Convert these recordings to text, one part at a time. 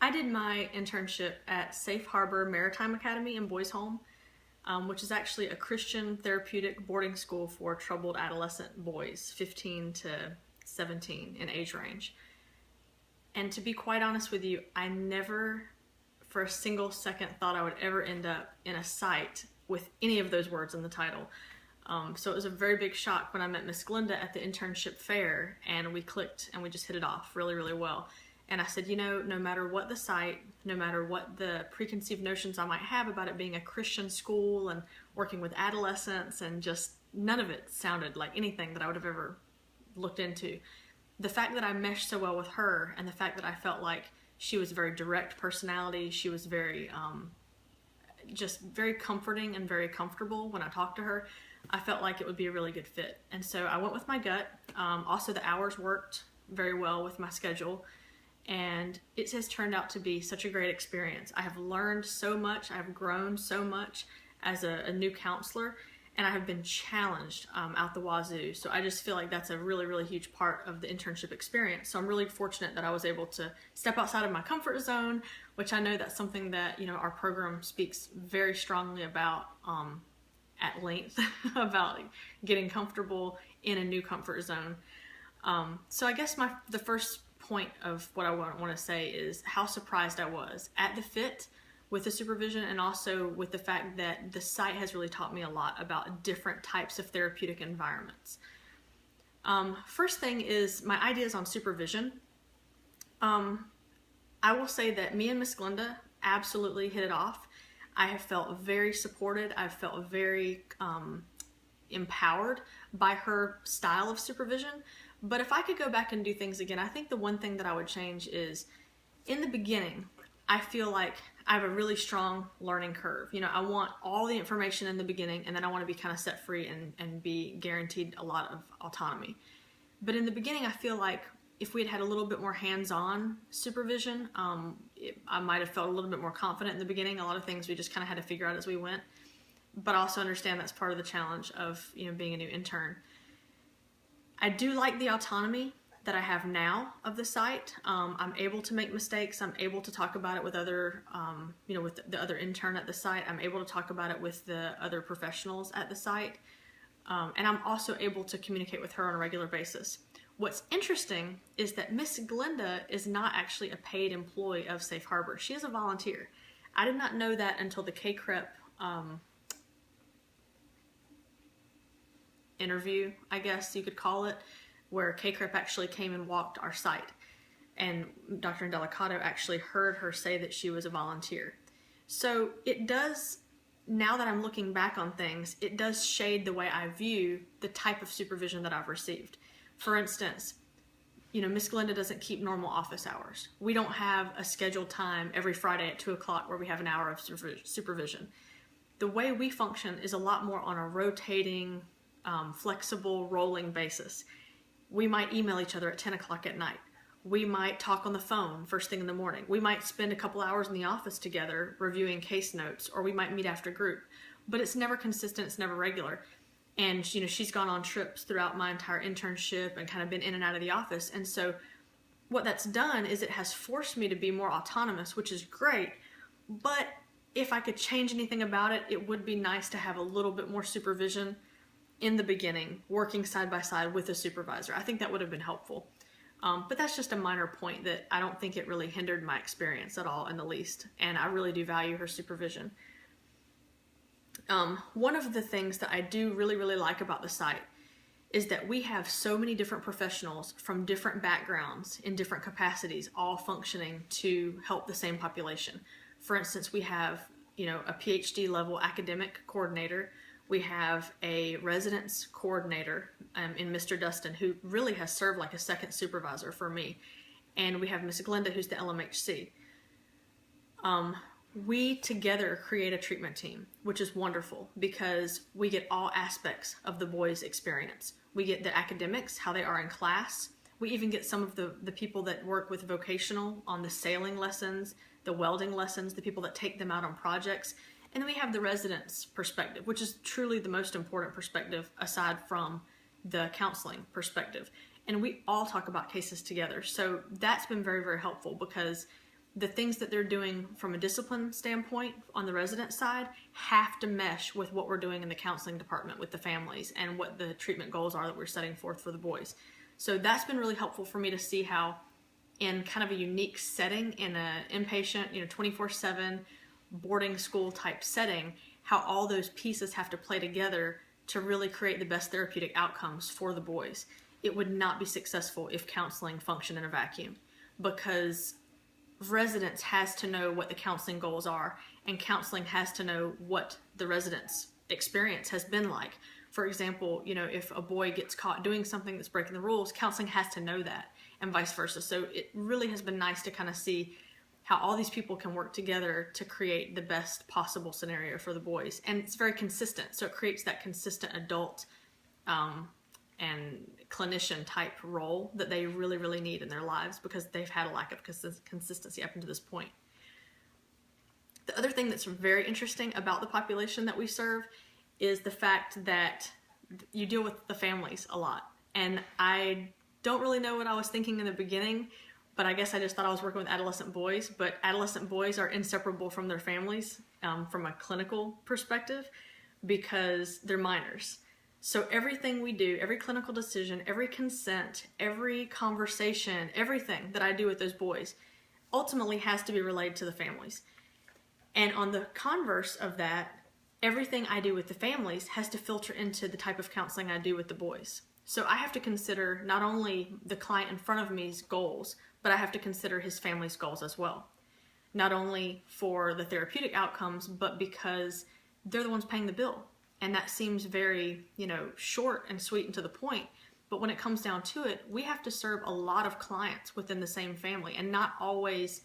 I did my internship at Safe Harbor Maritime Academy in Boys Home, which is actually a Christian therapeutic boarding school for troubled adolescent boys, 15 to 17 in age range. And to be quite honest with you, I never for a single second thought I would ever end up in a site with any of those words in the title. So it was a very big shock when I met Miss Glenda at the internship fair, and we clicked and we just hit it off really, really well. And I said, you know, no matter what the site, no matter what the preconceived notions I might have about it being a Christian school and working with adolescents, and just none of it sounded like anything that I would have ever looked into. The fact that I meshed so well with her, and the fact that I felt like she was a very direct personality, she was very, just very comforting and very comfortable when I talked to her, I felt like it would be a really good fit. And so I went with my gut. Also, the hours worked very well with my schedule, and it has turned out to be such a great experience. I have learned so much, I have grown so much as a new counselor, and I have been challenged out the wazoo. So I just feel like that's a really, really huge part of the internship experience. So I'm really fortunate that I was able to step outside of my comfort zone, which I know that's something that, you know, our program speaks very strongly about at length, about getting comfortable in a new comfort zone. So I guess the first point of what I want to say is how surprised I was at the fit with the supervision, and also with the fact that the site has really taught me a lot about different types of therapeutic environments. First thing is my ideas on supervision. I will say that me and Miss Glenda absolutely hit it off. I have felt very supported. I've felt very empowered by her style of supervision. But if I could go back and do things again, I think the one thing that I would change is, in the beginning, I feel like I have a really strong learning curve. You know, I want all the information in the beginning, and then I want to be kind of set free and be guaranteed a lot of autonomy. But in the beginning, I feel like if we had had a little bit more hands-on supervision, I might have felt a little bit more confident in the beginning. A lot of things we just kind of had to figure out as we went. But I also understand that's part of the challenge of, you know, being a new intern. I do like the autonomy that I have now of the site. I'm able to make mistakes. I'm able to talk about it with other, you know, with the other intern at the site. I'm able to talk about it with the other professionals at the site. And I'm also able to communicate with her on a regular basis. What's interesting is that Miss Glenda is not actually a paid employee of Safe Harbor. She is a volunteer. I did not know that until the KCREP interview, I guess you could call it, where KCREP actually came and walked our site. And Dr. Indelicato actually heard her say that she was a volunteer. So it does, now that I'm looking back on things, it does shade the way I view the type of supervision that I've received. For instance, you know, Miss Glenda doesn't keep normal office hours. We don't have a scheduled time every Friday at 2 o'clock where we have an hour of supervision. The way we function is a lot more on a rotating, flexible, rolling basis. We might email each other at 10 o'clock at night. We might talk on the phone first thing in the morning. We might spend a couple hours in the office together reviewing case notes, or we might meet after group. But it's never consistent, it's never regular. And, you know, she's gone on trips throughout my entire internship and kind of been in and out of the office. And so what that's done is it has forced me to be more autonomous, which is great. But if I could change anything about it, it would be nice to have a little bit more supervision in the beginning, working side by side with a supervisor. I think that would have been helpful. But that's just a minor point that I don't think it really hindered my experience at all in the least. And I really do value her supervision. One of the things that I do really, really like about the site is that we have so many different professionals from different backgrounds in different capacities, all functioning to help the same population. For instance, we have, you know, a PhD level academic coordinator. We have a residence coordinator in Mr. Dustin, who really has served like a second supervisor for me. And we have Miss Glenda, who's the LMHC. We together create a treatment team, which is wonderful because we get all aspects of the boys' experience. We get the academics, how they are in class. We even get some of the people that work with vocational on the sailing lessons, the welding lessons, the people that take them out on projects. And then we have the residents' perspective, which is truly the most important perspective aside from the counseling perspective. And we all talk about cases together. So that's been very, very helpful because the things that they're doing from a discipline standpoint on the resident side have to mesh with what we're doing in the counseling department with the families and what the treatment goals are that we're setting forth for the boys. So that's been really helpful for me to see how in kind of a unique setting, in an inpatient, 24/7 boarding school type setting, how all those pieces have to play together to really create the best therapeutic outcomes for the boys. It would not be successful if counseling functioned in a vacuum, because residents has to know what the counseling goals are, and counseling has to know what the residents' experience has been like. For example, if a boy gets caught doing something that's breaking the rules, counseling has to know that, and vice versa. So it really has been nice to kind of see how all these people can work together to create the best possible scenario for the boys. And it's very consistent, so it creates that consistent adult and clinician type role that they really, really need in their lives, because they've had a lack of consistency up until this point. The other thing that's very interesting about the population that we serve is the fact that you deal with the families a lot. And I don't really know what I was thinking in the beginning, but I guess I just thought I was working with adolescent boys. But adolescent boys are inseparable from their families from a clinical perspective, because they're minors. So everything we do, every clinical decision, every consent, every conversation, everything that I do with those boys ultimately has to be relayed to the families. And on the converse of that, everything I do with the families has to filter into the type of counseling I do with the boys. So I have to consider not only the client in front of me's goals, but I have to consider his family's goals as well. Not only for the therapeutic outcomes, but because they're the ones paying the bill. And that seems very, short and sweet and to the point. But when it comes down to it, we have to serve a lot of clients within the same family, and not always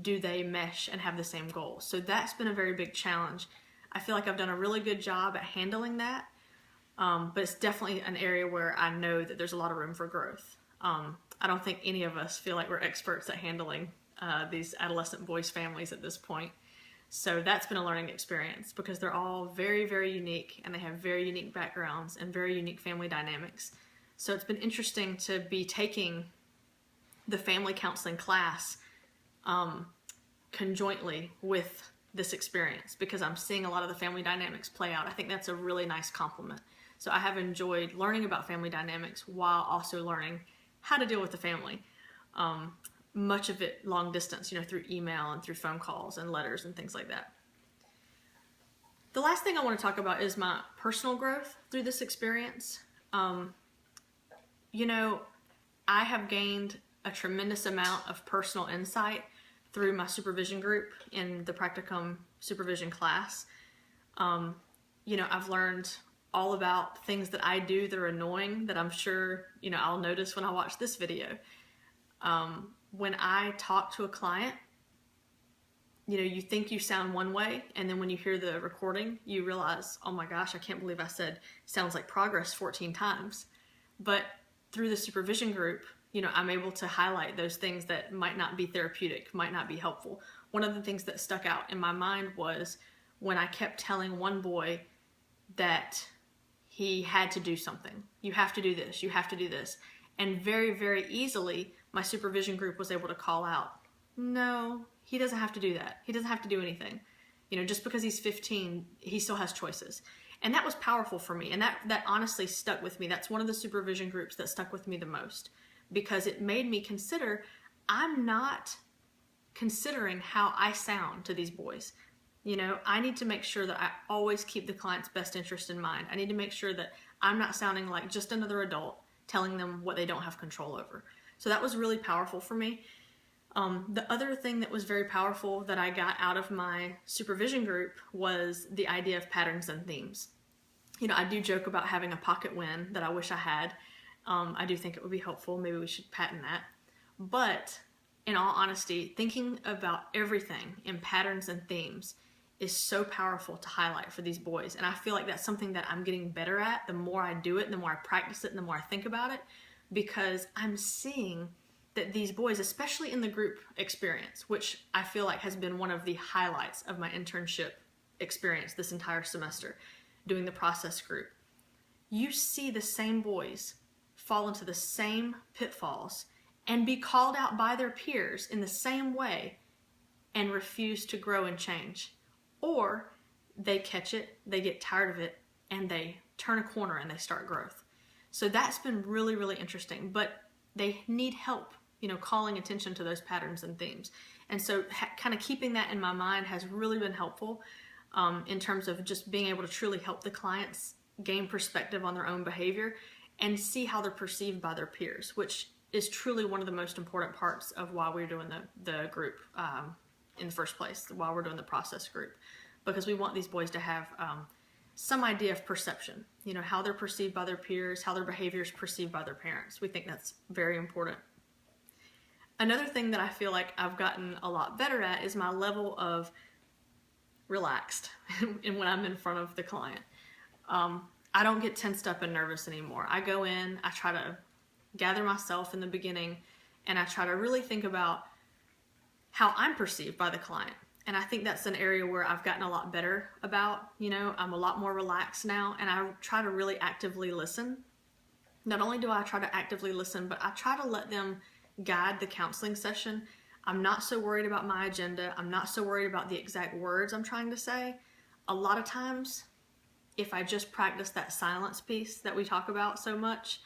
do they mesh and have the same goals. So that's been a very big challenge. I feel like I've done a really good job at handling that, but it's definitely an area where I know that there's a lot of room for growth. I don't think any of us feel like we're experts at handling these adolescent boys' families at this point. So that's been a learning experience, because they're all very, very unique, and they have very unique backgrounds and very unique family dynamics. So it's been interesting to be taking the family counseling class conjointly with this experience, because I'm seeing a lot of the family dynamics play out. I think that's a really nice compliment. So I have enjoyed learning about family dynamics while also learning how to deal with the family. Much of it long distance, through email and through phone calls and letters and things like that. The last thing I want to talk about is my personal growth through this experience. I have gained a tremendous amount of personal insight through my supervision group in the practicum supervision class. I've learned all about things that I do that are annoying, that I'm sure, I'll notice when I watch this video. When I talk to a client, you think you sound one way, and then when you hear the recording, you realize, oh my gosh, I can't believe I said sounds like progress 14 times. But through the supervision group, I'm able to highlight those things that might not be therapeutic, might not be helpful. One of the things that stuck out in my mind was when I kept telling one boy that he had to do something. You have to do this, you have to do this. And very, very easily, my supervision group was able to call out, no, he doesn't have to do that. He doesn't have to do anything. Just because he's 15, he still has choices. And that was powerful for me. And that honestly stuck with me. That's one of the supervision groups that stuck with me the most, because it made me consider, I'm not considering how I sound to these boys. I need to make sure that I always keep the client's best interest in mind. I need to make sure that I'm not sounding like just another adult telling them what they don't have control over. So that was really powerful for me. The other thing that was very powerful that I got out of my supervision group was the idea of patterns and themes. I do joke about having a pocket win that I wish I had. I do think it would be helpful. Maybe we should patent that. But in all honesty, thinking about everything in patterns and themes is so powerful to highlight for these boys. And I feel like that's something that I'm getting better at. The more I do it, the more I practice it, and the more I think about it, because I'm seeing that these boys, especially in the group experience, which I feel like has been one of the highlights of my internship experience this entire semester, doing the process group, you see the same boys fall into the same pitfalls and be called out by their peers in the same way and refuse to grow and change. Or they catch it, they get tired of it, and they turn a corner and they start growth. So that's been really, really interesting, but they need help, calling attention to those patterns and themes. And so kind of keeping that in my mind has really been helpful in terms of just being able to truly help the clients gain perspective on their own behavior and see how they're perceived by their peers, which is truly one of the most important parts of why we're doing the group in the first place, why we're doing the process group, because we want these boys to have some idea of perception, how they're perceived by their peers, how their behavior is perceived by their parents. We think that's very important. Another thing that I feel like I've gotten a lot better at is my level of relaxed and when I'm in front of the client. I don't get tensed up and nervous anymore. I go in, I try to gather myself in the beginning, and I try to really think about how I'm perceived by the client. And I think that's an area where I've gotten a lot better about. I'm a lot more relaxed now, and I try to really actively listen. Not only do I try to actively listen, but I try to let them guide the counseling session. I'm not so worried about my agenda. I'm not so worried about the exact words I'm trying to say. A lot of times, if I just practice that silence piece that we talk about so much,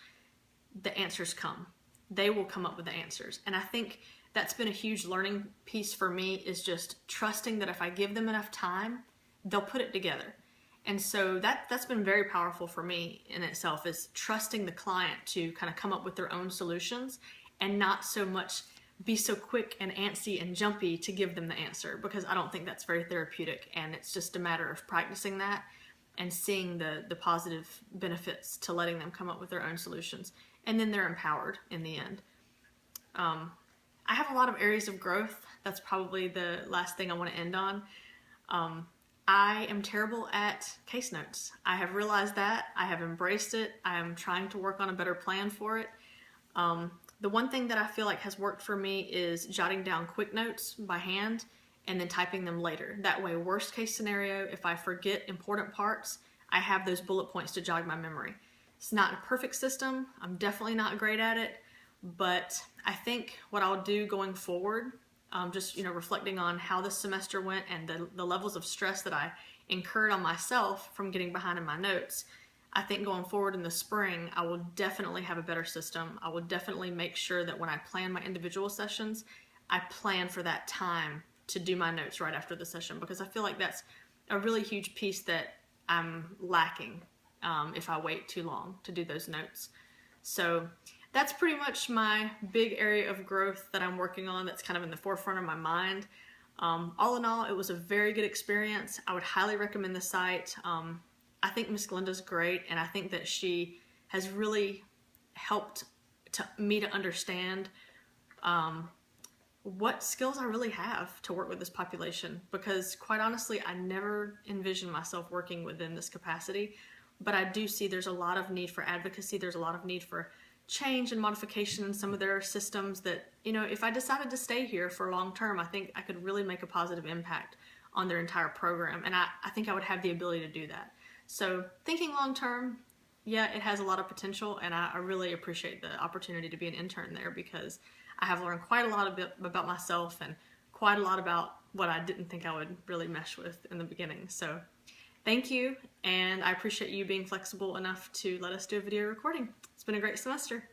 the answers come. They will come up with the answers. And I think that's been a huge learning piece for me, is just trusting that if I give them enough time, they'll put it together. And so that's been very powerful for me in itself, is trusting the client to kind of come up with their own solutions and not so much be so quick and antsy and jumpy to give them the answer, because I don't think that's very therapeutic. And it's just a matter of practicing that and seeing the positive benefits to letting them come up with their own solutions. And then they're empowered in the end. I have a lot of areas of growth. That's probably the last thing I want to end on. I am terrible at case notes. I have realized that. I have embraced it. I am trying to work on a better plan for it. The one thing that I feel like has worked for me is jotting down quick notes by hand and then typing them later. That way, worst case scenario, if I forget important parts, I have those bullet points to jog my memory. It's not a perfect system. I'm definitely not great at it, but I think what I'll do going forward, just reflecting on how this semester went and the levels of stress that I incurred on myself from getting behind in my notes, I think going forward in the spring, I will definitely have a better system. I will definitely make sure that when I plan my individual sessions, I plan for that time to do my notes right after the session, because I feel like that's a really huge piece that I'm lacking if I wait too long to do those notes. So that's pretty much my big area of growth that I'm working on, that's kind of in the forefront of my mind. All in all, it was a very good experience. I would highly recommend the site. I think Miss Glenda's great, and I think that she has really helped me to understand what skills I really have to work with this population, because quite honestly, I never envisioned myself working within this capacity, but I do see there's a lot of need for advocacy. There's a lot of need for change and modification in some of their systems that, if I decided to stay here for long term, I think I could really make a positive impact on their entire program. And I think I would have the ability to do that. So thinking long term, yeah, it has a lot of potential, and I really appreciate the opportunity to be an intern there, because I have learned quite a lot about myself and quite a lot about what I didn't think I would really mesh with in the beginning. So thank you, and I appreciate you being flexible enough to let us do a video recording. It's been a great semester.